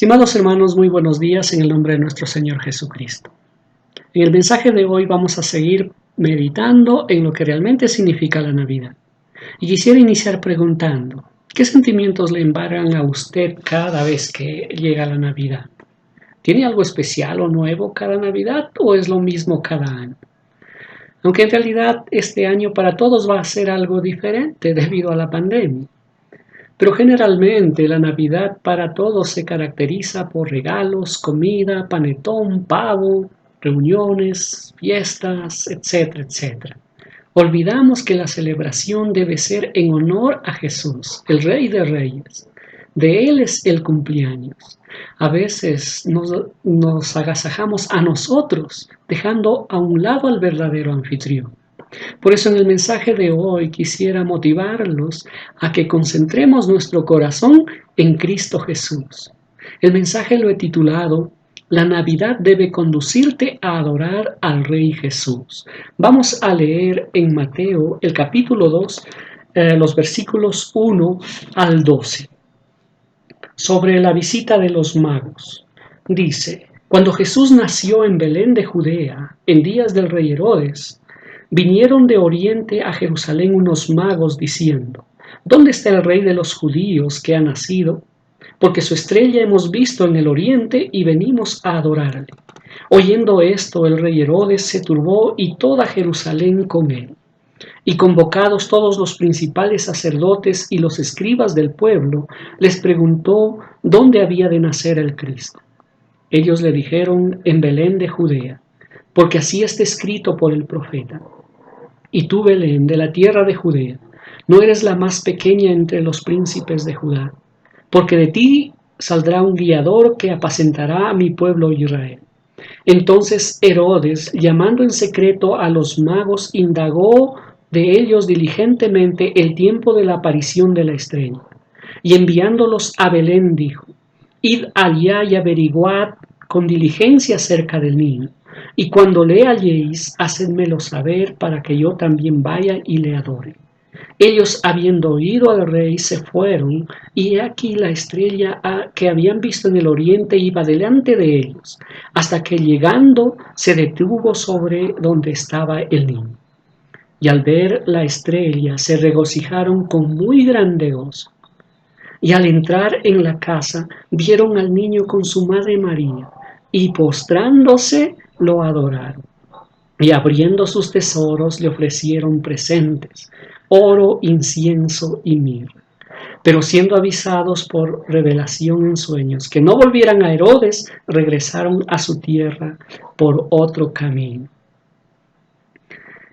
Estimados hermanos, muy buenos días en el nombre de nuestro Señor Jesucristo. En el mensaje de hoy vamos a seguir meditando en lo que realmente significa la Navidad. Y quisiera iniciar preguntando, ¿qué sentimientos le embargan a usted cada vez que llega la Navidad? ¿Tiene algo especial o nuevo cada Navidad o es lo mismo cada año? Aunque en realidad este año para todos va a ser algo diferente debido a la pandemia. Pero generalmente la Navidad para todos se caracteriza por regalos, comida, panetón, pavo, reuniones, fiestas, etcétera, etcétera. Olvidamos que la celebración debe ser en honor a Jesús, el Rey de Reyes. De Él es el cumpleaños. A veces nos agasajamos a nosotros, dejando a un lado al verdadero anfitrión. Por eso en el mensaje de hoy quisiera motivarlos a que concentremos nuestro corazón en Cristo Jesús. El mensaje lo he titulado La Navidad debe conducirte a adorar al Rey Jesús. Vamos a leer en Mateo el capítulo 2, los versículos 1 al 12. Sobre la visita de los magos. Dice, cuando Jesús nació en Belén de Judea, en días del rey Herodes, vinieron de oriente a Jerusalén unos magos diciendo, ¿dónde está el rey de los judíos que ha nacido? Porque su estrella hemos visto en el oriente y venimos a adorarle. Oyendo esto, el rey Herodes se turbó y toda Jerusalén con él. Y convocados todos los principales sacerdotes y los escribas del pueblo, les preguntó dónde había de nacer el Cristo. Ellos le dijeron, en Belén de Judea, porque así está escrito por el profeta. Y tú, Belén, de la tierra de Judea, no eres la más pequeña entre los príncipes de Judá, porque de ti saldrá un guiador que apacentará a mi pueblo Israel. Entonces Herodes, llamando en secreto a los magos, indagó de ellos diligentemente el tiempo de la aparición de la estrella. Y enviándolos a Belén dijo, id allá y averiguad con diligencia acerca del niño. Y cuando le halléis, hacedmelo saber para que yo también vaya y le adore. Ellos, habiendo oído al rey, se fueron, y aquí la estrella que habían visto en el oriente iba delante de ellos, hasta que llegando se detuvo sobre donde estaba el niño. Y al ver la estrella se regocijaron con muy grande gozo. Y al entrar en la casa vieron al niño con su madre María, y postrándose lo adoraron. Y abriendo sus tesoros le ofrecieron presentes, oro, incienso y mirra. Pero siendo avisados por revelación en sueños que no volvieran a Herodes, regresaron a su tierra por otro camino.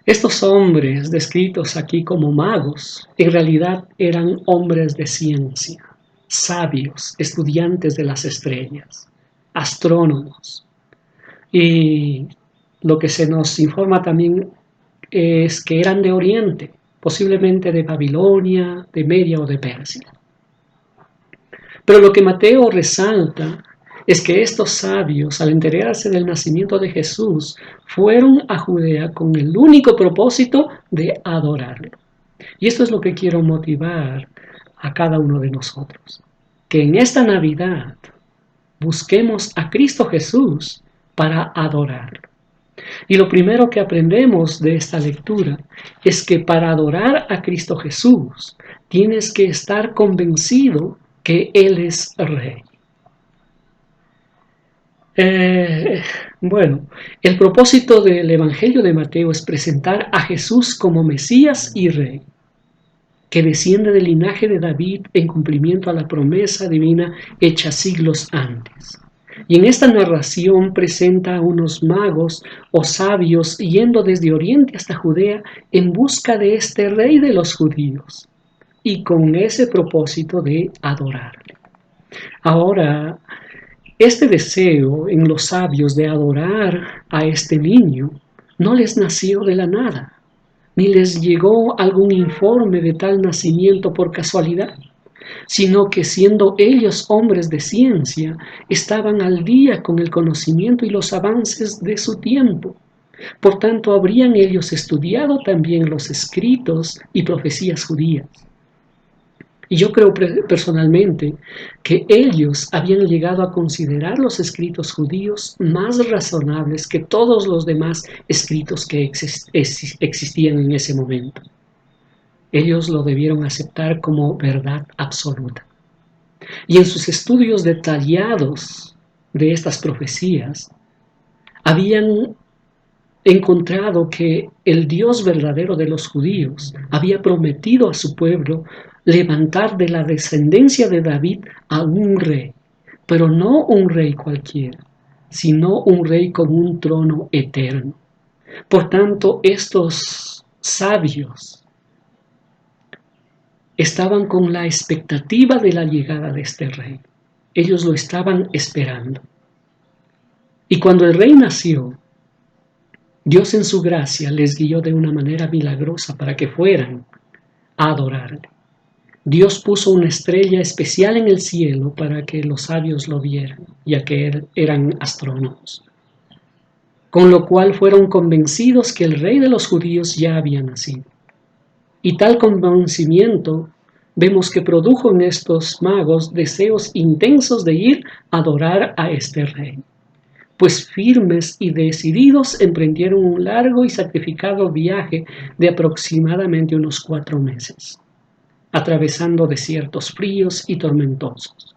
Estos hombres descritos aquí como magos, en realidad eran hombres de ciencia, sabios, estudiantes de las estrellas, astrónomos. Y lo que se nos informa también es que eran de Oriente, posiblemente de Babilonia, de Media o de Persia. Pero lo que Mateo resalta es que estos sabios, al enterarse del nacimiento de Jesús, fueron a Judea con el único propósito de adorarlo. Y esto es lo que quiero motivar a cada uno de nosotros, que en esta Navidad busquemos a Cristo Jesús para adorarlo. Y lo primero que aprendemos de esta lectura es que para adorar a Cristo Jesús tienes que estar convencido que Él es Rey. Bueno, el propósito del Evangelio de Mateo es presentar a Jesús como Mesías y Rey, que desciende del linaje de David en cumplimiento a la promesa divina hecha siglos antes. Y en esta narración presenta a unos magos o sabios yendo desde Oriente hasta Judea en busca de este Rey de los judíos y con ese propósito de adorarle. Ahora, este deseo en los sabios de adorar a este niño no les nació de la nada, ni les llegó algún informe de tal nacimiento por casualidad, sino que siendo ellos hombres de ciencia, estaban al día con el conocimiento y los avances de su tiempo. Por tanto, habrían ellos estudiado también los escritos y profecías judías. Y yo creo personalmente que ellos habían llegado a considerar los escritos judíos más razonables que todos los demás escritos que existían en ese momento. Ellos lo debieron aceptar como verdad absoluta. Y en sus estudios detallados de estas profecías, habían encontrado que el Dios verdadero de los judíos había prometido a su pueblo levantar de la descendencia de David a un rey, pero no un rey cualquiera, sino un rey con un trono eterno. Por tanto, estos sabios estaban con la expectativa de la llegada de este rey. Ellos lo estaban esperando. Y cuando el rey nació, Dios en su gracia les guió de una manera milagrosa para que fueran a adorarle. Dios puso una estrella especial en el cielo para que los sabios lo vieran, ya que eran astrónomos. Con lo cual fueron convencidos que el rey de los judíos ya había nacido. Y tal convencimiento vemos que produjo en estos magos deseos intensos de ir a adorar a este rey. Pues firmes y decididos emprendieron un largo y sacrificado viaje de aproximadamente unos 4 meses, atravesando desiertos fríos y tormentosos.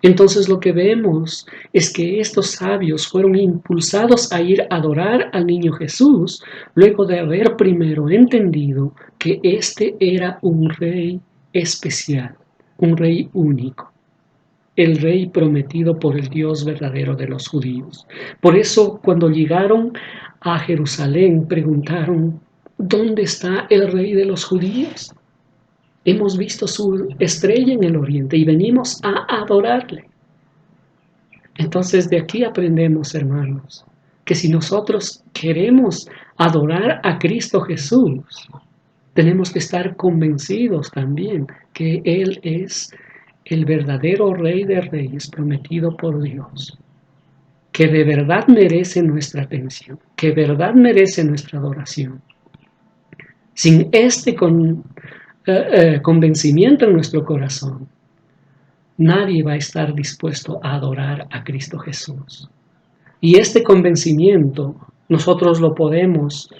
Entonces lo que vemos es que estos sabios fueron impulsados a ir a adorar al niño Jesús, luego de haber primero entendido que este era un rey especial, un rey único, el rey prometido por el Dios verdadero de los judíos. Por eso, cuando llegaron a Jerusalén, preguntaron, ¿dónde está el rey de los judíos? Hemos visto su estrella en el oriente y venimos a adorarle. Entonces, de aquí aprendemos, hermanos, que si nosotros queremos adorar a Cristo Jesús, tenemos que estar convencidos también que Él es el verdadero Rey de Reyes prometido por Dios, que de verdad merece nuestra atención, que de verdad merece nuestra adoración. Sin este convencimiento en nuestro corazón, nadie va a estar dispuesto a adorar a Cristo Jesús. Y este convencimiento nosotros lo podemos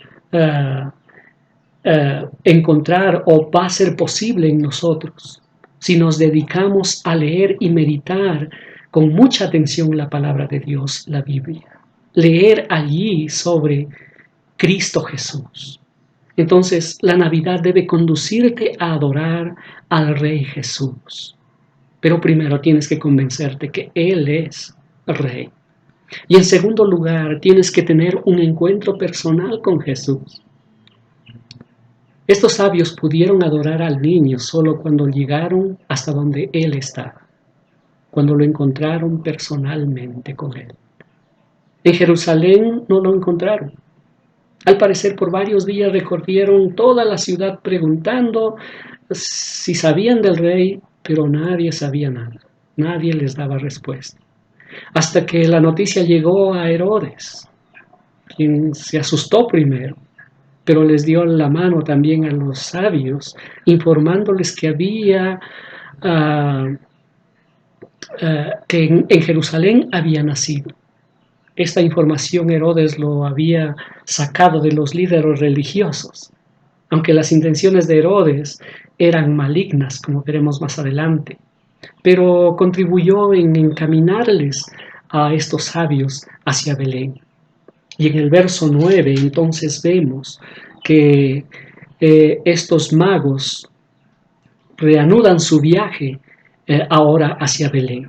encontrar, o va a ser posible en nosotros si nos dedicamos a leer y meditar con mucha atención la palabra de Dios, la Biblia. Leer allí sobre Cristo Jesús. Entonces, la Navidad debe conducirte a adorar al Rey Jesús. Pero primero tienes que convencerte que Él es Rey. Y en segundo lugar, tienes que tener un encuentro personal con Jesús. Estos sabios pudieron adorar al niño solo cuando llegaron hasta donde Él estaba, cuando lo encontraron personalmente con Él. En Jerusalén no lo encontraron. Al parecer, por varios días recorrieron toda la ciudad preguntando si sabían del rey, pero nadie sabía nada. Nadie les daba respuesta. Hasta que la noticia llegó a Herodes, quien se asustó primero, pero les dio la mano también a los sabios, informándoles que había que en Jerusalén había nacido. Esta información Herodes lo había sacado de los líderes religiosos, aunque las intenciones de Herodes eran malignas, como veremos más adelante, pero contribuyó en encaminarles a estos sabios hacia Belén. Y en el verso 9 entonces vemos que estos magos reanudan su viaje ahora hacia Belén.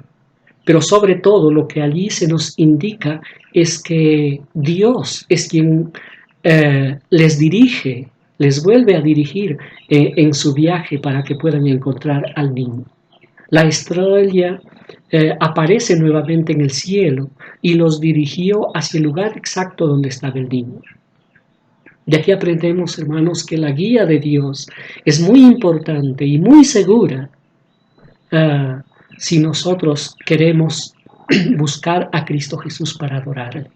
Pero sobre todo lo que allí se nos indica es que Dios es quien les dirige, les vuelve a dirigir en su viaje para que puedan encontrar al niño. La estrella aparece nuevamente en el cielo y los dirigió hacia el lugar exacto donde estaba el niño. De aquí aprendemos, hermanos, que la guía de Dios es muy importante y muy segura si nosotros queremos buscar a Cristo Jesús para adorarle.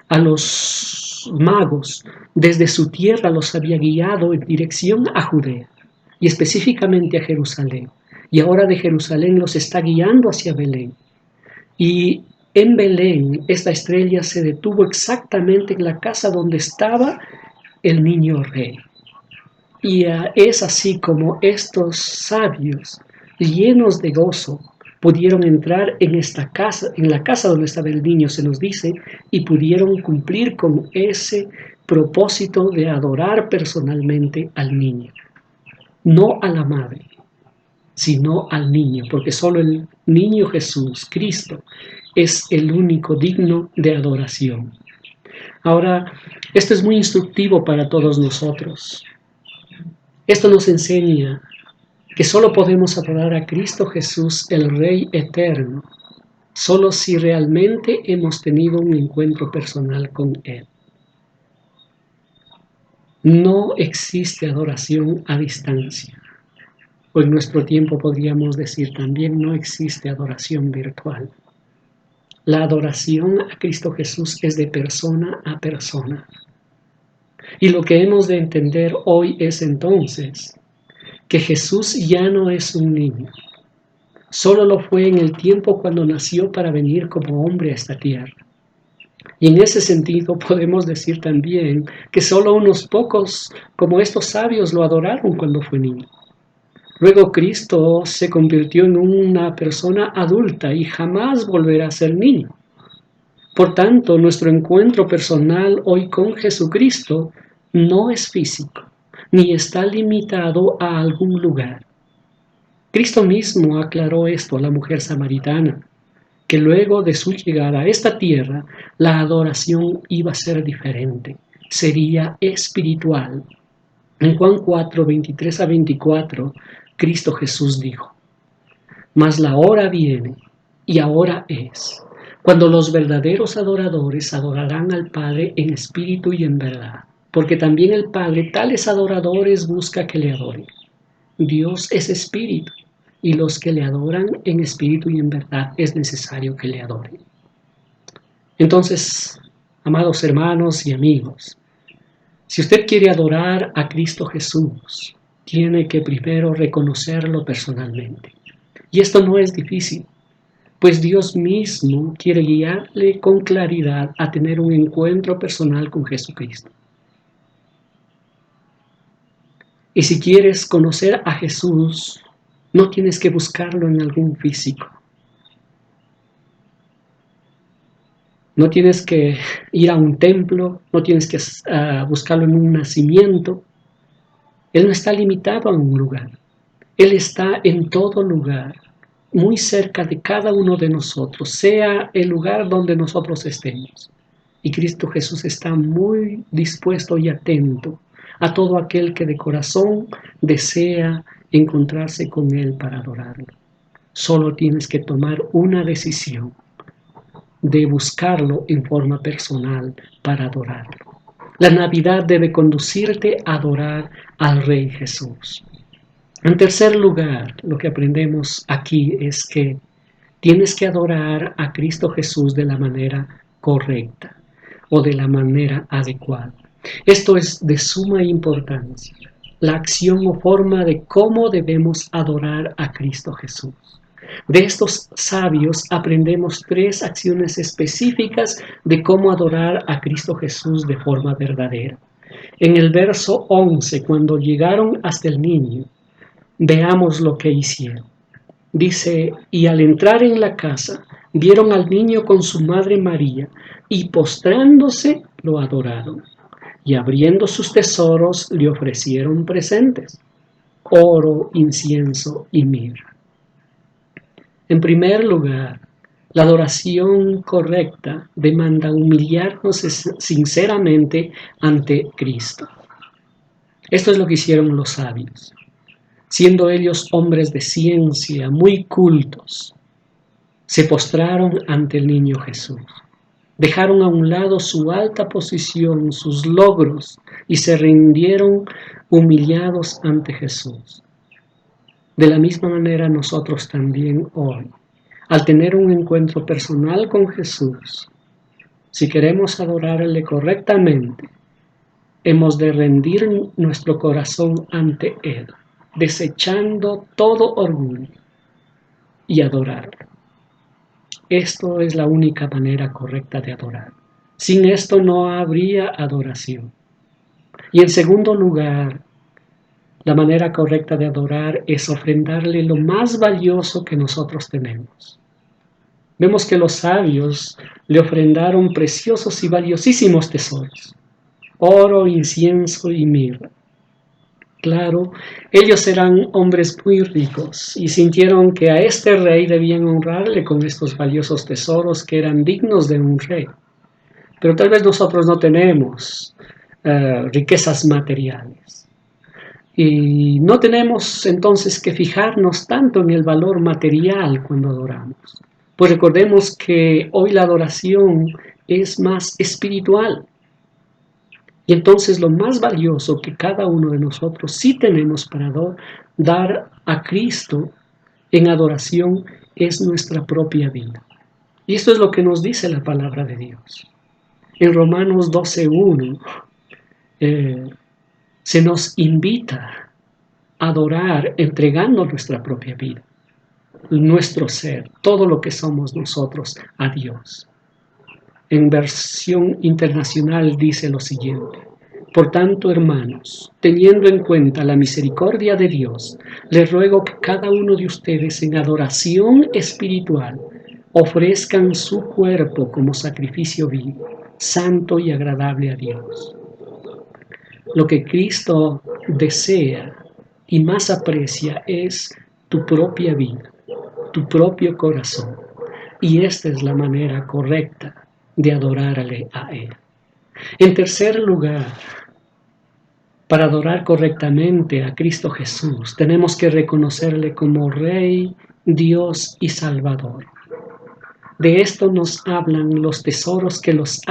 A los magos, desde su tierra los había guiado en dirección a Judea. y específicamente a Jerusalén. Y ahora de Jerusalén los está guiando hacia Belén. Y en Belén esta estrella se detuvo exactamente en la casa donde estaba el niño rey. Y es así como estos sabios, llenos de gozo, pudieron entrar en esta casa, en la casa donde estaba el niño, se nos dice, y pudieron cumplir con ese propósito de adorar personalmente al niño. No a la madre, sino al niño, porque solo el niño Jesús, Cristo, es el único digno de adoración. Ahora, esto es muy instructivo para todos nosotros. Esto nos enseña que solo podemos adorar a Cristo Jesús, el Rey eterno, solo si realmente hemos tenido un encuentro personal con Él. No existe adoración a distancia. O en nuestro tiempo podríamos decir también no existe adoración virtual. La adoración a Cristo Jesús es de persona a persona. Y lo que hemos de entender hoy es entonces que Jesús ya no es un niño. Solo lo fue en el tiempo cuando nació para venir como hombre a esta tierra. Y en ese sentido podemos decir también que solo unos pocos, como estos sabios, lo adoraron cuando fue niño. Luego Cristo se convirtió en una persona adulta y jamás volverá a ser niño. Por tanto, nuestro encuentro personal hoy con Jesucristo no es físico, ni está limitado a algún lugar. Cristo mismo aclaró esto a la mujer samaritana, que luego de su llegada a esta tierra, la adoración iba a ser diferente, sería espiritual. En Juan 4, 23 a 24, Cristo Jesús dijo: mas la hora viene, y ahora es, cuando los verdaderos adoradores adorarán al Padre en espíritu y en verdad, porque también el Padre tales adoradores busca que le adoren. Dios es espíritu, y los que le adoran en espíritu y en verdad es necesario que le adoren. Entonces, amados hermanos y amigos, si usted quiere adorar a Cristo Jesús, tiene que primero reconocerlo personalmente. Y esto no es difícil, pues Dios mismo quiere guiarle con claridad a tener un encuentro personal con Jesucristo. Y si quieres conocer a Jesús, no tienes que buscarlo en algún físico. No tienes que ir a un templo, no tienes que buscarlo en un nacimiento. Él no está limitado a un lugar. Él está en todo lugar, muy cerca de cada uno de nosotros, sea el lugar donde nosotros estemos. Y Cristo Jesús está muy dispuesto y atento a todo aquel que de corazón desea encontrarse con Él para adorarlo. Solo tienes que tomar una decisión de buscarlo en forma personal para adorarlo. La Navidad debe conducirte a adorar al Rey Jesús. En tercer lugar, lo que aprendemos aquí es que tienes que adorar a Cristo Jesús de la manera correcta o de la manera adecuada. Esto es de suma importancia, la acción o forma de cómo debemos adorar a Cristo Jesús. De estos sabios aprendemos 3 acciones específicas de cómo adorar a Cristo Jesús de forma verdadera. En el verso 11, cuando llegaron hasta el niño, veamos lo que hicieron. Dice: y al entrar en la casa, vieron al niño con su madre María, y postrándose lo adoraron. Y abriendo sus tesoros le ofrecieron presentes: oro, incienso y mirra. En primer lugar, la adoración correcta demanda humillarnos sinceramente ante Cristo. Esto es lo que hicieron los sabios. Siendo ellos hombres de ciencia, muy cultos, se postraron ante el niño Jesús. Dejaron a un lado su alta posición, sus logros, y se rindieron humillados ante Jesús. De la misma manera nosotros también hoy, al tener un encuentro personal con Jesús, si queremos adorarle correctamente, hemos de rendir nuestro corazón ante Él. desechando todo orgullo y adorarlo. Esto es la única manera correcta de adorar. Sin esto no habría adoración. Y en segundo lugar, la manera correcta de adorar es ofrendarle lo más valioso que nosotros tenemos. Vemos que los sabios le ofrendaron preciosos y valiosísimos tesoros: oro, incienso y mirra. Claro, ellos eran hombres muy ricos y sintieron que a este rey debían honrarle con estos valiosos tesoros que eran dignos de un rey. Pero tal vez nosotros no tenemos riquezas materiales. Y no tenemos entonces que fijarnos tanto en el valor material cuando adoramos. Pues recordemos que hoy la adoración es más espiritual. Y entonces lo más valioso que cada uno de nosotros sí tenemos para dar a Cristo en adoración es nuestra propia vida. Y esto es lo que nos dice la palabra de Dios. En Romanos 12:1 se nos invita a adorar entregando nuestra propia vida, nuestro ser, todo lo que somos nosotros a Dios. En versión internacional dice lo siguiente: por tanto, hermanos, teniendo en cuenta la misericordia de Dios, les ruego que cada uno de ustedes en adoración espiritual ofrezcan su cuerpo como sacrificio vivo, santo y agradable a Dios. Lo que Cristo desea y más aprecia es tu propia vida, tu propio corazón. Y esta es la manera correcta de adorarle a Él. En tercer lugar, para adorar correctamente a Cristo Jesús, tenemos que reconocerle como Rey, Dios y Salvador. De esto nos hablan los tesoros que los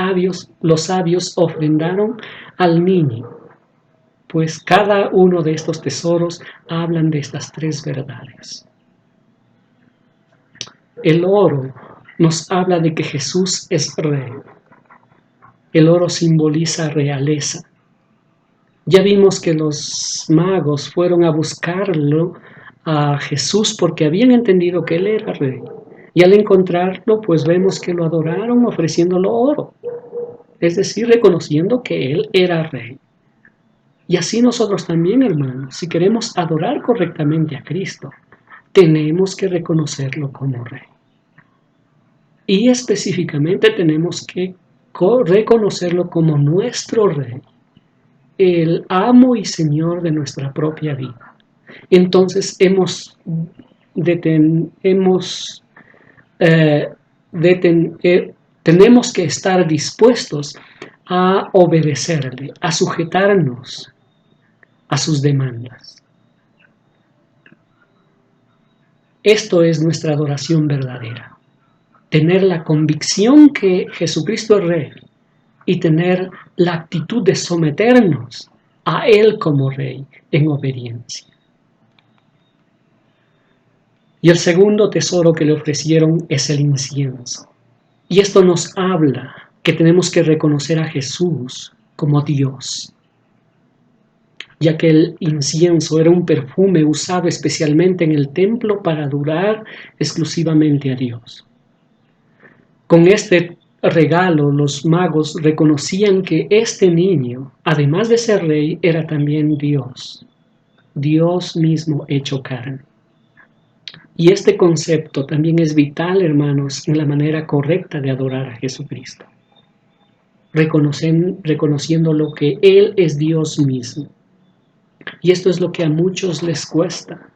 sabios ofrendaron al niño, pues cada uno de estos tesoros hablan de estas tres verdades. El oro nos habla de que Jesús es Rey. El oro simboliza realeza. Ya vimos que los magos fueron a buscarlo a Jesús porque habían entendido que Él era Rey. Y al encontrarlo, pues vemos que lo adoraron ofreciéndolo oro. Es decir, reconociendo que Él era Rey. Y así nosotros también, hermanos, si queremos adorar correctamente a Cristo, tenemos que reconocerlo como Rey. Y específicamente tenemos que reconocerlo como nuestro Rey, el amo y Señor de nuestra propia vida. Entonces tenemos que estar dispuestos a obedecerle, a sujetarnos a sus demandas. Esto es nuestra adoración verdadera. Tener la convicción que Jesucristo es Rey y tener la actitud de someternos a Él como Rey en obediencia. Y el segundo tesoro que le ofrecieron es el incienso. Y esto nos habla que tenemos que reconocer a Jesús como Dios, ya que el incienso era un perfume usado especialmente en el templo para adorar exclusivamente a Dios. Con este regalo, los magos reconocían que este niño, además de ser rey, era también Dios, Dios mismo hecho carne. Y este concepto también es vital, hermanos, en la manera correcta de adorar a Jesucristo, reconociendo lo que Él es Dios mismo. Y esto es lo que a muchos les cuesta.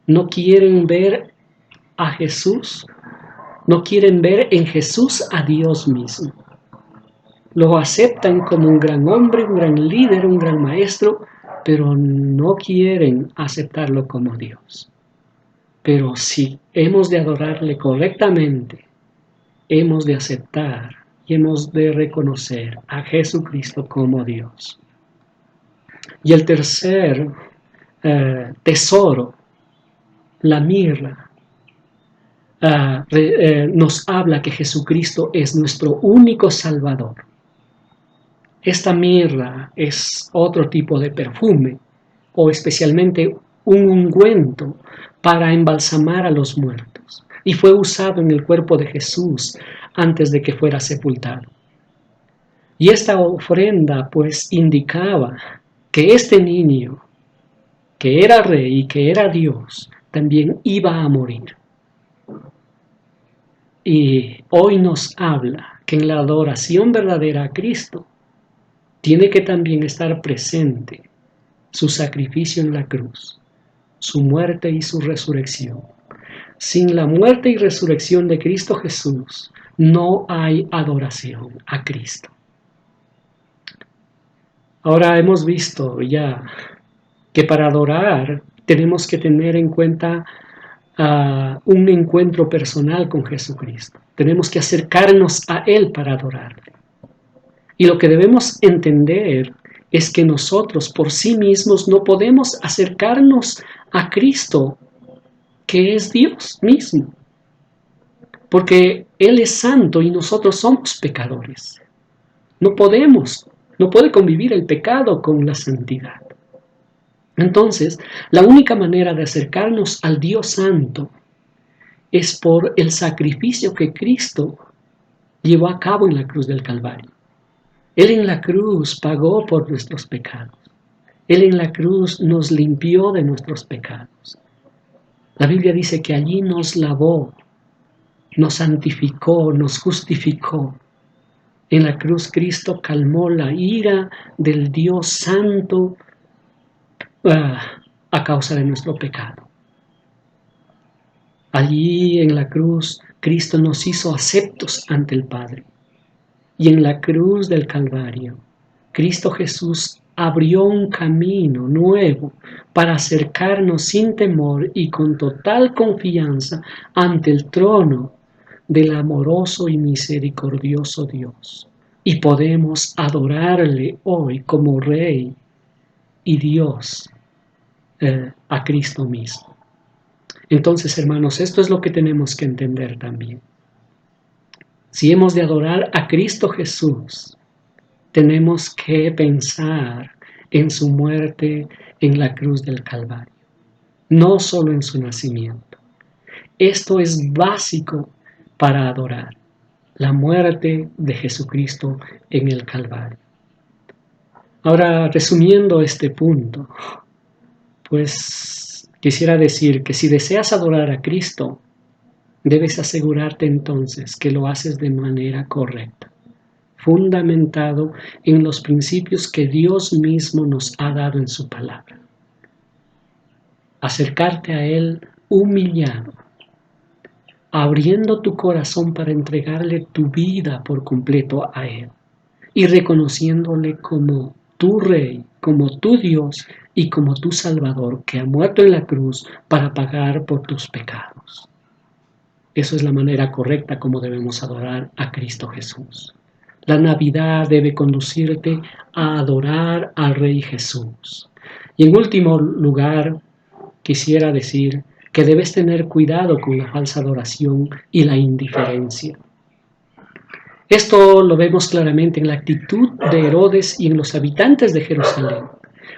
No quieren ver a Jesús, no quieren ver en Jesús a Dios mismo. Lo aceptan como un gran hombre, un gran líder, un gran maestro, pero no quieren aceptarlo como Dios. Pero si hemos de adorarle correctamente, hemos de aceptar y hemos de reconocer a Jesucristo como Dios. Y el tercer tesoro, la mirra, nos habla que Jesucristo es nuestro único Salvador. Esta mirra es otro tipo de perfume, o especialmente un ungüento para embalsamar a los muertos y fue usado en el cuerpo de Jesús antes de que fuera sepultado. Y esta ofrenda pues indicaba que este niño, que era rey y que era Dios, también iba a morir. Y hoy nos habla que en la adoración verdadera a Cristo tiene que también estar presente su sacrificio en la cruz, su muerte y su resurrección. Sin la muerte y resurrección de Cristo Jesús, no hay adoración a Cristo. Ahora hemos visto ya que para adorar tenemos que tener en cuenta un encuentro personal con Jesucristo. Tenemos que acercarnos a Él para adorarle. Y lo que debemos entender es que nosotros por sí mismos no podemos acercarnos a Cristo, que es Dios mismo, porque Él es santo y nosotros somos pecadores. No puede convivir el pecado con la santidad. Entonces, la única manera de acercarnos al Dios Santo es por el sacrificio que Cristo llevó a cabo en la cruz del Calvario. Él en la cruz pagó por nuestros pecados. Él en la cruz nos limpió de nuestros pecados. La Biblia dice que allí nos lavó, nos santificó, nos justificó. En la cruz Cristo calmó la ira del Dios Santo a causa de nuestro pecado. Allí en la cruz Cristo nos hizo aceptos ante el Padre. Y en la cruz del Calvario, Cristo Jesús abrió un camino nuevo para acercarnos sin temor y con total confianza ante el trono del amoroso y misericordioso Dios. Y podemos adorarle hoy como Rey y Dios a Cristo mismo. Entonces, hermanos, esto es lo que tenemos que entender también. Si hemos de adorar a Cristo Jesús, tenemos que pensar en su muerte en la cruz del Calvario, no solo en su nacimiento. Esto es básico para adorar, la muerte de Jesucristo en el Calvario. Ahora, resumiendo este punto, pues quisiera decir que si deseas adorar a Cristo, debes asegurarte entonces que lo haces de manera correcta, fundamentado en los principios que Dios mismo nos ha dado en su palabra. Acercarte a Él humillado, abriendo tu corazón para entregarle tu vida por completo a Él y reconociéndole como tu Rey, como tu Dios y como tu Salvador que ha muerto en la cruz para pagar por tus pecados. Eso es la manera correcta como debemos adorar a Cristo Jesús. La Navidad debe conducirte a adorar al Rey Jesús. Y en último lugar, quisiera decir que debes tener cuidado con la falsa adoración y la indiferencia. Esto lo vemos claramente en la actitud de Herodes y en los habitantes de Jerusalén.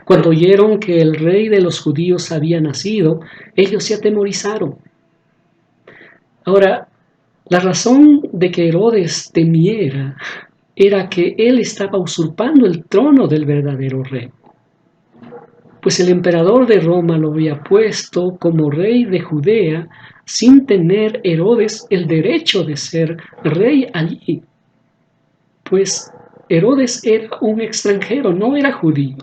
Cuando oyeron que el rey de los judíos había nacido, ellos se atemorizaron. Ahora, la razón de que Herodes temiera era que él estaba usurpando el trono del verdadero rey. Pues el emperador de Roma lo había puesto como rey de Judea sin tener Herodes el derecho de ser rey allí. Pues Herodes era un extranjero, no era judío.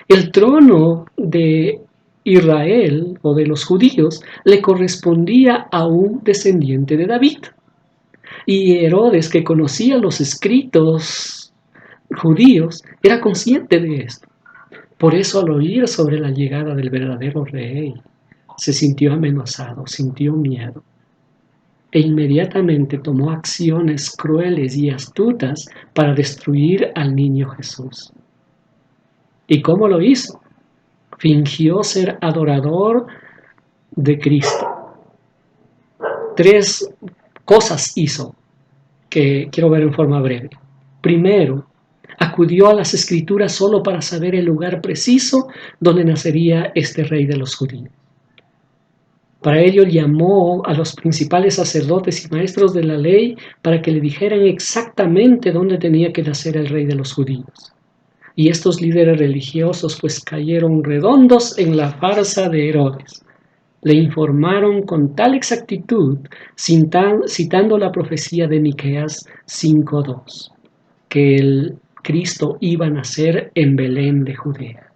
El trono de Israel o de los judíos le correspondía a un descendiente de David. Y Herodes, que conocía los escritos judíos, era consciente de esto. Por eso al oír sobre la llegada del verdadero rey, se sintió amenazado, sintió miedo. E inmediatamente tomó acciones crueles y astutas para destruir al niño Jesús. ¿Y cómo lo hizo? Fingió ser adorador de Cristo. 3 cosas hizo que quiero ver en forma breve. Primero, Acudió a las escrituras solo para saber el lugar preciso donde nacería este rey de los judíos. Para ello llamó a los principales sacerdotes y maestros de la ley para que le dijeran exactamente dónde tenía que nacer el rey de los judíos. Y estos líderes religiosos pues cayeron redondos en la farsa de Herodes. Le informaron con tal exactitud, citando la profecía de Miqueas 5:2, que el Cristo iba a nacer en Belén de Judea.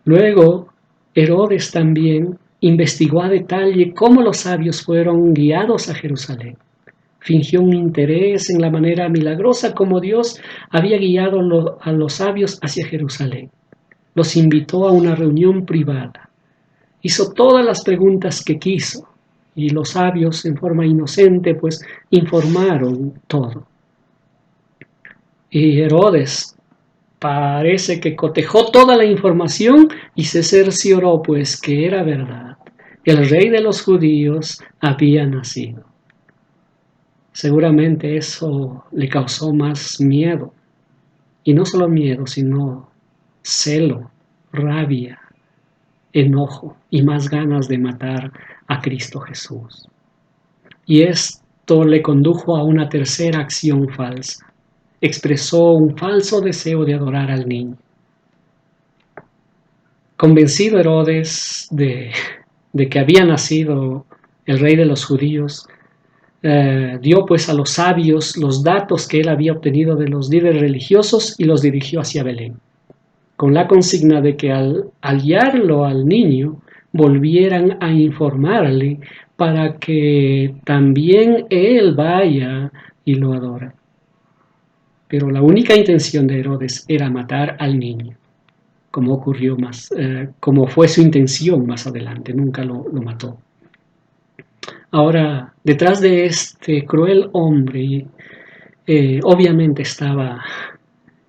Luego, Herodes también investigó a detalle cómo los sabios fueron guiados a Jerusalén. Fingió un interés en la manera milagrosa como Dios había guiado a los sabios hacia Jerusalén. Los invitó a una reunión privada. Hizo todas las preguntas que quiso y los sabios, en forma inocente, pues informaron todo. Y Herodes parece que cotejó toda la información y se cercioró pues que era verdad. El rey de los judíos había nacido. Seguramente eso le causó más miedo. Y no solo miedo, sino celo, rabia, enojo y más ganas de matar a Cristo Jesús. Y esto le condujo a una tercera acción falsa. Expresó un falso deseo de adorar al niño. Convencido Herodes de que había nacido el rey de los judíos, dio pues a los sabios los datos que él había obtenido de los líderes religiosos y los dirigió hacia Belén, con la consigna de que al hallarlo al niño, volvieran a informarle para que también él vaya y lo adore. Pero la única intención de Herodes era matar al niño, como ocurrió como fue su intención más adelante, nunca lo mató. Ahora, detrás de este cruel hombre, obviamente estaba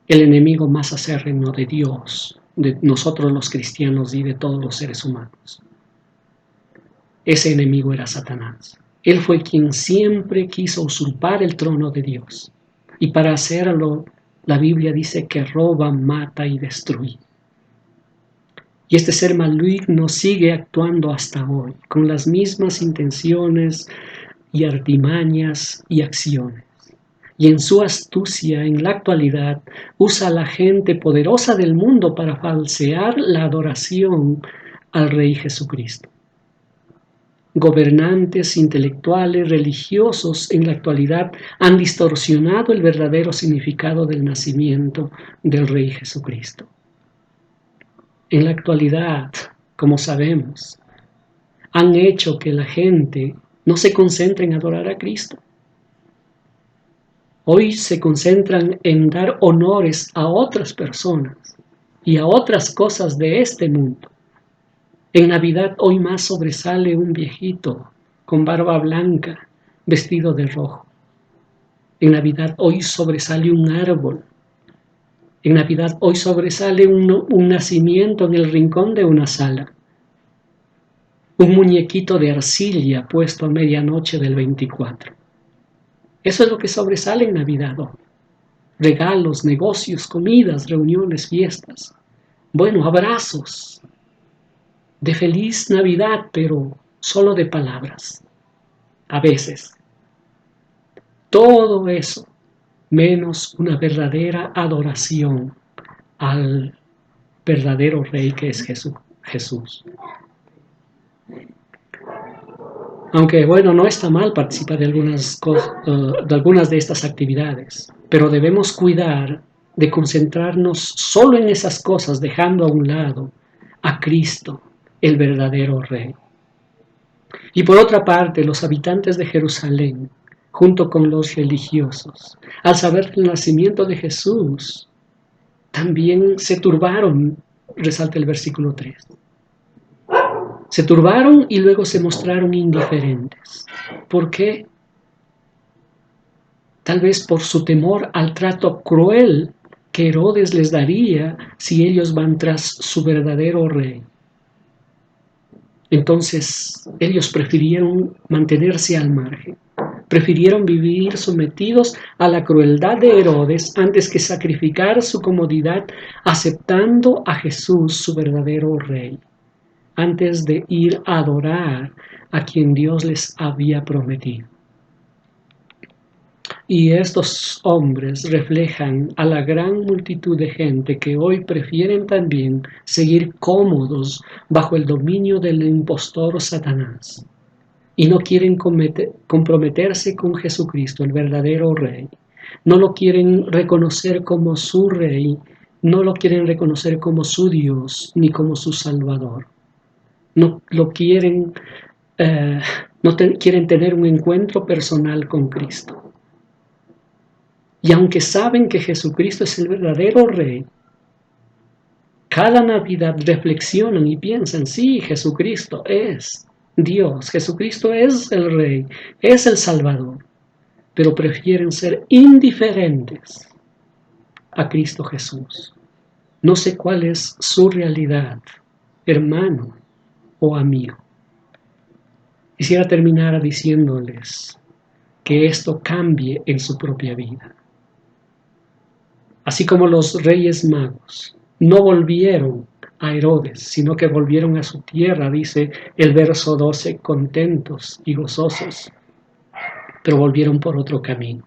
el enemigo más acérrimo de Dios, de nosotros los cristianos y de todos los seres humanos. Ese enemigo era Satanás. Él fue quien siempre quiso usurpar el trono de Dios. Y para hacerlo, la Biblia dice que roba, mata y destruye. Y este ser maligno sigue actuando hasta hoy, con las mismas intenciones y artimañas y acciones. Y en su astucia, en la actualidad, usa a la gente poderosa del mundo para falsear la adoración al Rey Jesucristo. Gobernantes, intelectuales, religiosos en la actualidad han distorsionado el verdadero significado del nacimiento del Rey Jesucristo. En la actualidad, como sabemos, han hecho que la gente no se concentre en adorar a Cristo. Hoy se concentran en dar honores a otras personas y a otras cosas de este mundo. En Navidad hoy más sobresale un viejito con barba blanca, vestido de rojo. En Navidad hoy sobresale un árbol. En Navidad hoy sobresale un nacimiento en el rincón de una sala. Un muñequito de arcilla puesto a medianoche del 24. Eso es lo que sobresale en Navidad hoy. Regalos, negocios, comidas, reuniones, fiestas. Bueno, abrazos de feliz Navidad, pero solo de palabras. A veces. Todo eso, menos una verdadera adoración al verdadero Rey que es Jesús. Aunque bueno, no está mal participar de algunas de estas actividades, pero debemos cuidar de concentrarnos solo en esas cosas, dejando a un lado a Cristo, el verdadero Rey. Y por otra parte, los habitantes de Jerusalén, junto con los religiosos, al saber el nacimiento de Jesús, también se turbaron, resalta el versículo 3. Se turbaron y luego se mostraron indiferentes. ¿Por qué? Tal vez por su temor al trato cruel que Herodes les daría si ellos van tras su verdadero rey. Entonces ellos prefirieron mantenerse al margen, Prefirieron vivir sometidos a la crueldad de Herodes antes que sacrificar su comodidad aceptando a Jesús, su verdadero rey, antes de ir a adorar a quien Dios les había prometido. Y estos hombres reflejan a la gran multitud de gente que hoy prefieren también seguir cómodos bajo el dominio del impostor Satanás y no quieren comprometerse con Jesucristo, el verdadero Rey. No lo quieren reconocer como su Rey, no lo quieren reconocer como su Dios ni como su Salvador. No lo quieren, quieren tener un encuentro personal con Cristo. Y aunque saben que Jesucristo es el verdadero Rey, cada Navidad reflexionan y piensan, sí, Jesucristo es Dios, Jesucristo es el Rey, es el Salvador, pero prefieren ser indiferentes a Cristo Jesús. No sé cuál es su realidad, hermano o amigo. Quisiera terminar diciéndoles que esto cambie en su propia vida. Así como los reyes magos no volvieron a Herodes, sino que volvieron a su tierra, dice el verso 12, contentos y gozosos, pero volvieron por otro camino.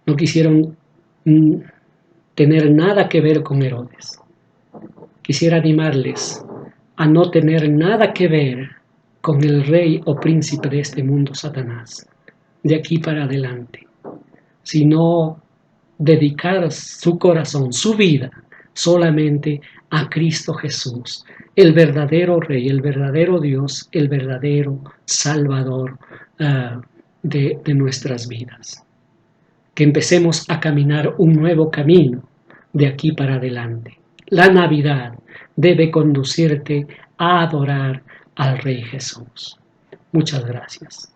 No quisieron tener nada que ver con Herodes. Quisiera animarles a no tener nada que ver con el rey o príncipe de este mundo, Satanás, de aquí para adelante, sino dedicar su corazón, su vida, solamente a Cristo Jesús, el verdadero Rey, el verdadero Dios, el verdadero Salvador de nuestras vidas. Que empecemos a caminar un nuevo camino de aquí para adelante. La Navidad debe conducirte a adorar al Rey Jesús. Muchas gracias.